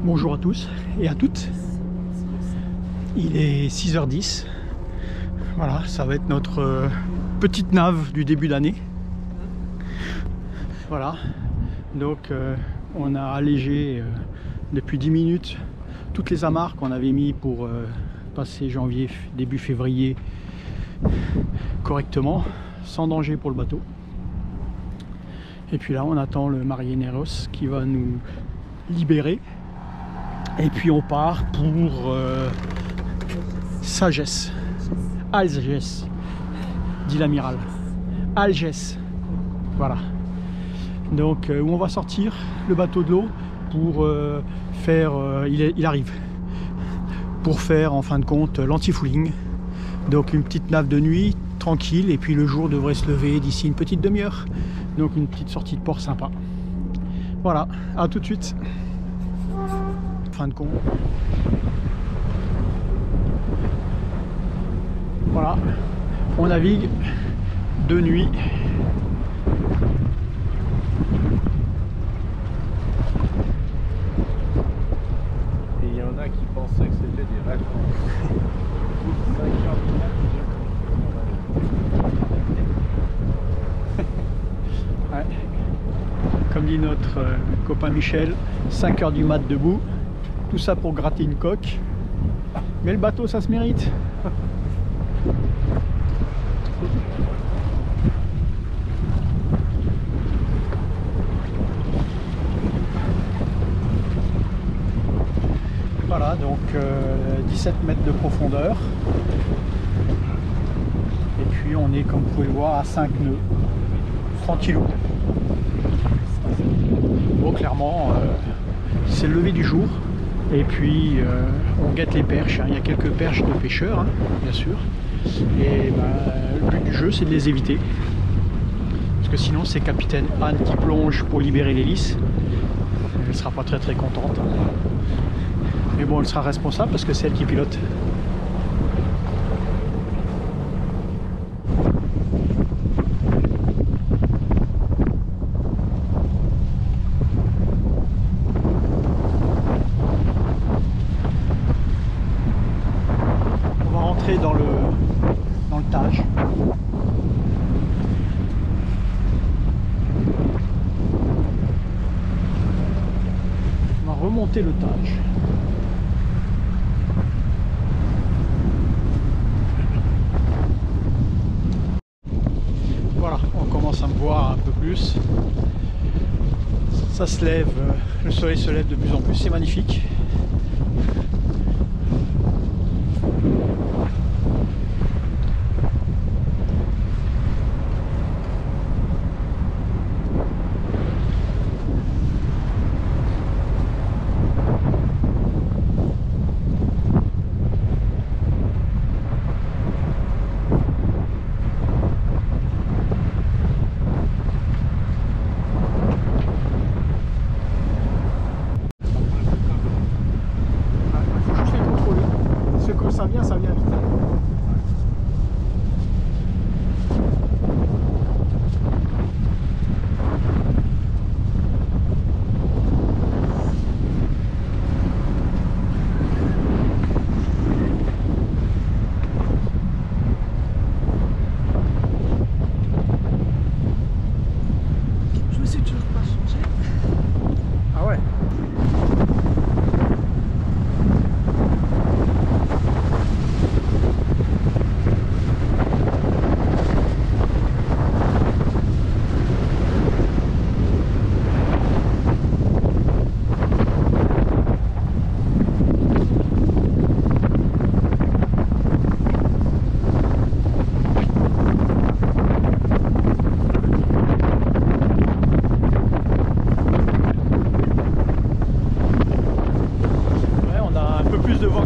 Bonjour à tous et à toutes. Il est 6h10. Voilà, ça va être notre petite nave du début d'année. Voilà, donc on a allégé depuis 10 minutes toutes les amarres qu'on avait mis pour passer janvier, début février correctement, sans danger pour le bateau. Et puis là, on attend le Marineros qui va nous libérer. Et puis on part pour Sagesse, Algès, dit l'amiral. Algès, voilà. Donc où on va sortir le bateau de l'eau pour faire, il arrive, pour faire en fin de compte l'anti-fouling. Donc une petite nave de nuit, tranquille, et puis le jour devrait se lever d'ici une petite demi-heure. Donc une petite sortie de port sympa. Voilà, à tout de suite. Fin de compte. Voilà, on navigue de nuit. Et il y en a qui pensaient que c'était des vacances. 5 heures du mat, Ouais. Comme dit notre copain Michel, 5 heures du mat debout. Tout ça pour gratter une coque. Mais le bateau, ça se mérite. Voilà, donc 17 mètres de profondeur. Et puis on est, comme vous pouvez le voir, à 5 nœuds. Tranquillou. Bon, clairement, c'est le lever du jour. Et puis on guette les perches, hein. Il y a quelques perches de pêcheurs, hein, bien sûr. Et le but du jeu, c'est de les éviter. Parce que sinon, c'est capitaine Anne qui plonge pour libérer l'hélice. Elle ne sera pas très contente. Mais bon, elle sera responsable parce que c'est elle qui pilote. Dans le Tage. On va remonter le Tage. Voilà, on commence à me voir un peu plus. Ça se lève, le soleil se lève de plus en plus, c'est magnifique. Ça vient vite. Je me suis toujours pas changé. Ah ouais.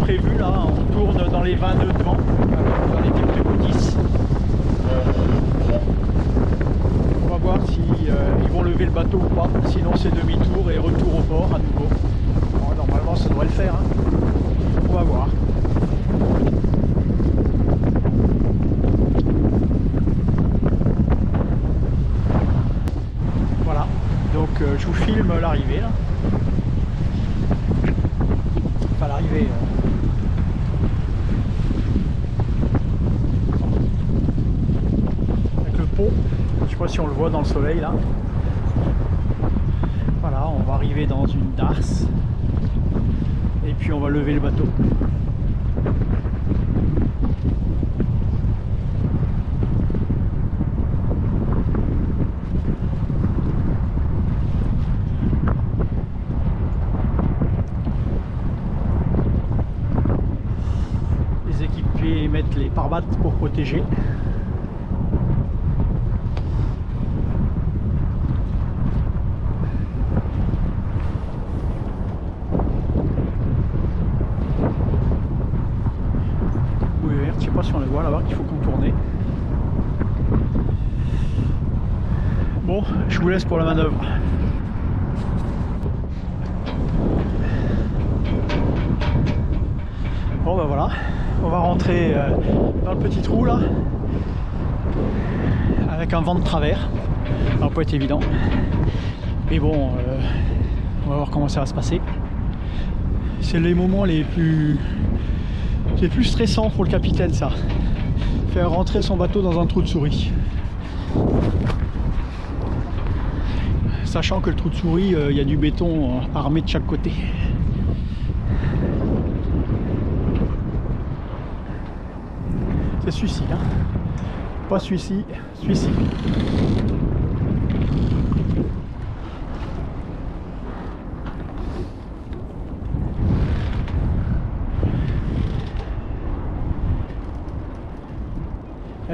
Prévu là, on tourne dans les 20 nœuds de vent, dans les types de 10. On va voir si ils vont lever le bateau ou pas, sinon c'est demi-tour et retour au port à nouveau. Bon, normalement ça devrait le faire, hein. On va voir. Voilà, donc je vous filme l'arrivée là. à l'arrivée. Avec le pont, je sais pas si on le voit dans le soleil là. Voilà, on va arriver dans une darse et puis on va lever le bateau. Les équipiers mettent les pare-battes pour protéger. Je sais pas si on le voit là-bas qu'il faut contourner. Bon, je vous laisse pour la manœuvre. Bon ben voilà, on va rentrer dans le petit trou là, avec un vent de travers. Ça va pas être évident, mais bon, on va voir comment ça va se passer. C'est les moments les plus stressants pour le capitaine, ça. Faire rentrer son bateau dans un trou de souris. Sachant que le trou de souris, il y a du béton armé de chaque côté. C'est celui-ci, hein. Pas celui-ci, celui-ci.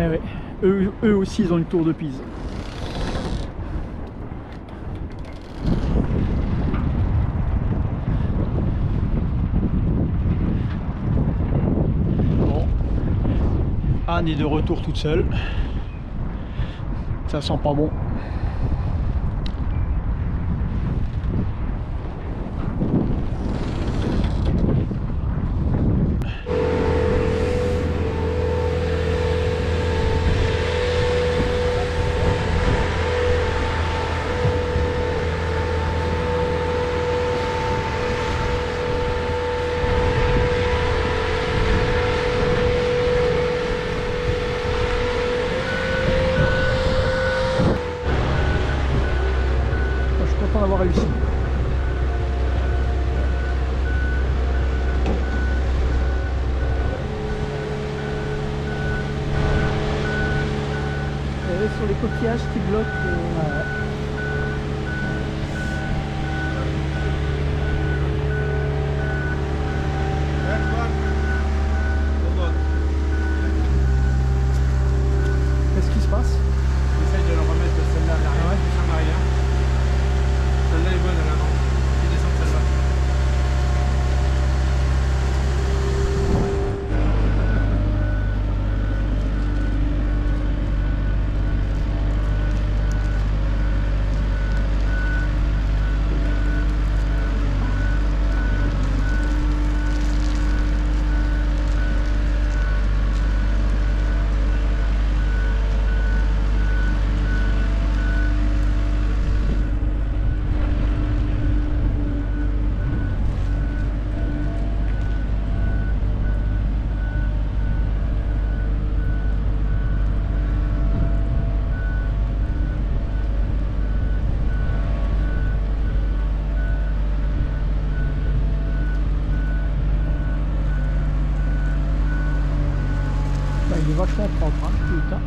Eh ouais, eux aussi ils ont une tour de Pise. Bon, Anne est de retour toute seule. Ça sent pas bon. D'avoir réussi. Sur les coquillages qui bloquent. Qu'est-ce qui se passe? J'essaye de le remettre celle-là derrière. Ah ouais. En arrière. Celle-là est bonne, elle avance. Je descends celle-là. Il est vachement propre, hein, putain.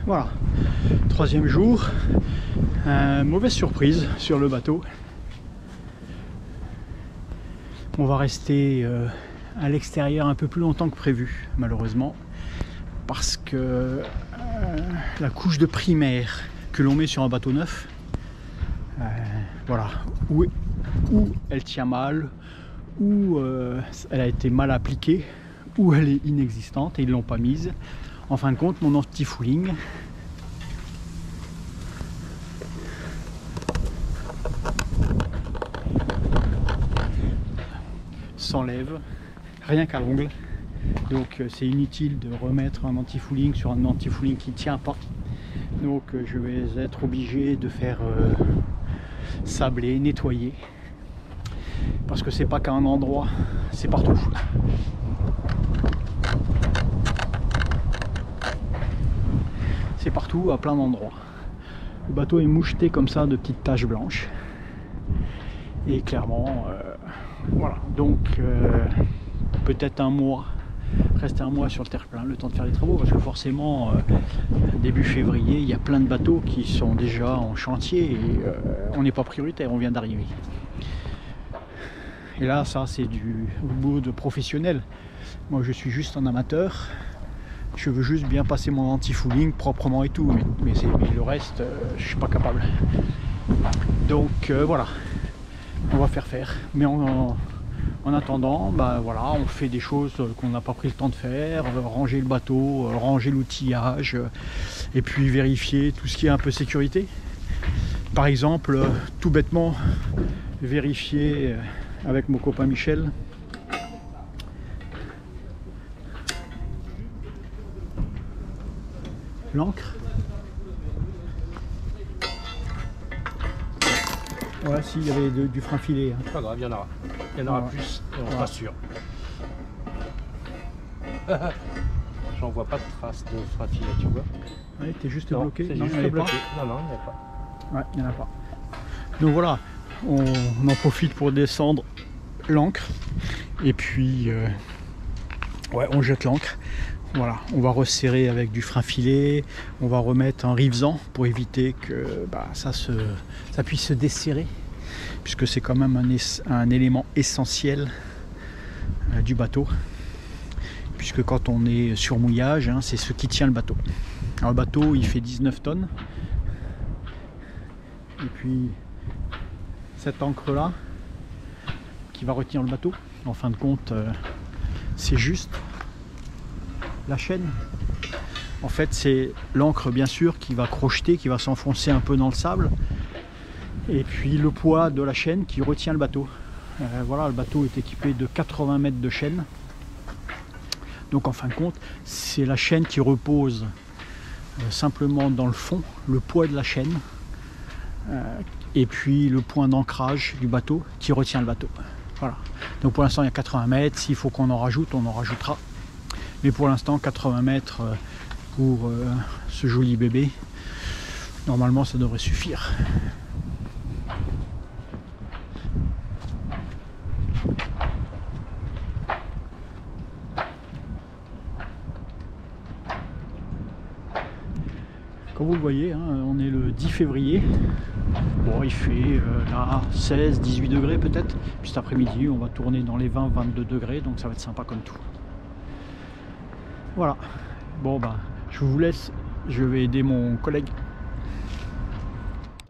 Voilà, 3e jour, mauvaise surprise sur le bateau. On va rester à l'extérieur un peu plus longtemps que prévu, malheureusement, parce que la couche de primaire que l'on met sur un bateau neuf, voilà, où elle tient mal, ou elle a été mal appliquée, ou elle est inexistante et ils ne l'ont pas mise. En fin de compte, mon anti-fouling s'enlève rien qu'à l'ongle, donc c'est inutile de remettre un anti-fouling sur un anti-fouling qui ne tient pas. Donc je vais être obligé de faire sabler, nettoyer, parce que c'est pas qu'à un endroit, c'est partout. C'est partout, à plein d'endroits. Le bateau est moucheté comme ça de petites taches blanches. Et clairement, voilà. Donc, peut-être un mois, rester un mois sur le terre-plein, le temps de faire les travaux, parce que forcément, début février, il y a plein de bateaux qui sont déjà en chantier et on n'est pas prioritaire, on vient d'arriver. Et là, ça, c'est du boulot de professionnel. Moi, je suis juste un amateur. Je veux juste bien passer mon anti-fouling proprement et tout, mais le reste, je suis pas capable. Donc voilà, on va faire. Mais en attendant, bah voilà, on fait des choses qu'on n'a pas pris le temps de faire, ranger le bateau, ranger l'outillage, et puis vérifier tout ce qui est un peu sécurité. Par exemple, tout bêtement, vérifier avec mon copain Michel l'ancre. Voilà, s'il y avait du frein filé. Hein. Pas grave, il y en aura. Il y en aura plus, et on sera sûr. J'en vois pas de traces de frein filé, tu vois. Ouais, t'es juste non, bloqué. Non, il n'y en a bloqué. pas. Non, il n'y en a pas. Ouais, il n'y en a pas. Donc voilà, on en profite pour descendre l'ancre. Et puis, ouais, on jette l'ancre. Voilà, on va resserrer avec du frein filé, on va remettre un rivesan pour éviter que ça puisse se desserrer, puisque c'est quand même un élément essentiel du bateau, puisque quand on est sur mouillage, hein, c'est ce qui tient le bateau. Alors le bateau, il fait 19 tonnes, et puis cette encre là qui va retenir le bateau, en fin de compte, c'est juste la chaîne. En fait, c'est l'encre bien sûr qui va crocheter, qui va s'enfoncer un peu dans le sable, et puis le poids de la chaîne qui retient le bateau. Voilà, le bateau est équipé de 80 mètres de chaîne, donc en fin de compte c'est la chaîne qui repose simplement dans le fond, le poids de la chaîne, et puis le point d'ancrage du bateau qui retient le bateau. Voilà, donc pour l'instant il y a 80 mètres, s'il faut qu'on en rajoute, on en rajoutera. Mais pour l'instant, 80 mètres pour ce joli bébé, normalement ça devrait suffire. Comme vous le voyez, hein, on est le 10 février. Bon, il fait là 16, 18 degrés peut-être. Puis cet après-midi, on va tourner dans les 20, 22 degrés, donc ça va être sympa comme tout. Voilà, bon bah je vous laisse, je vais aider mon collègue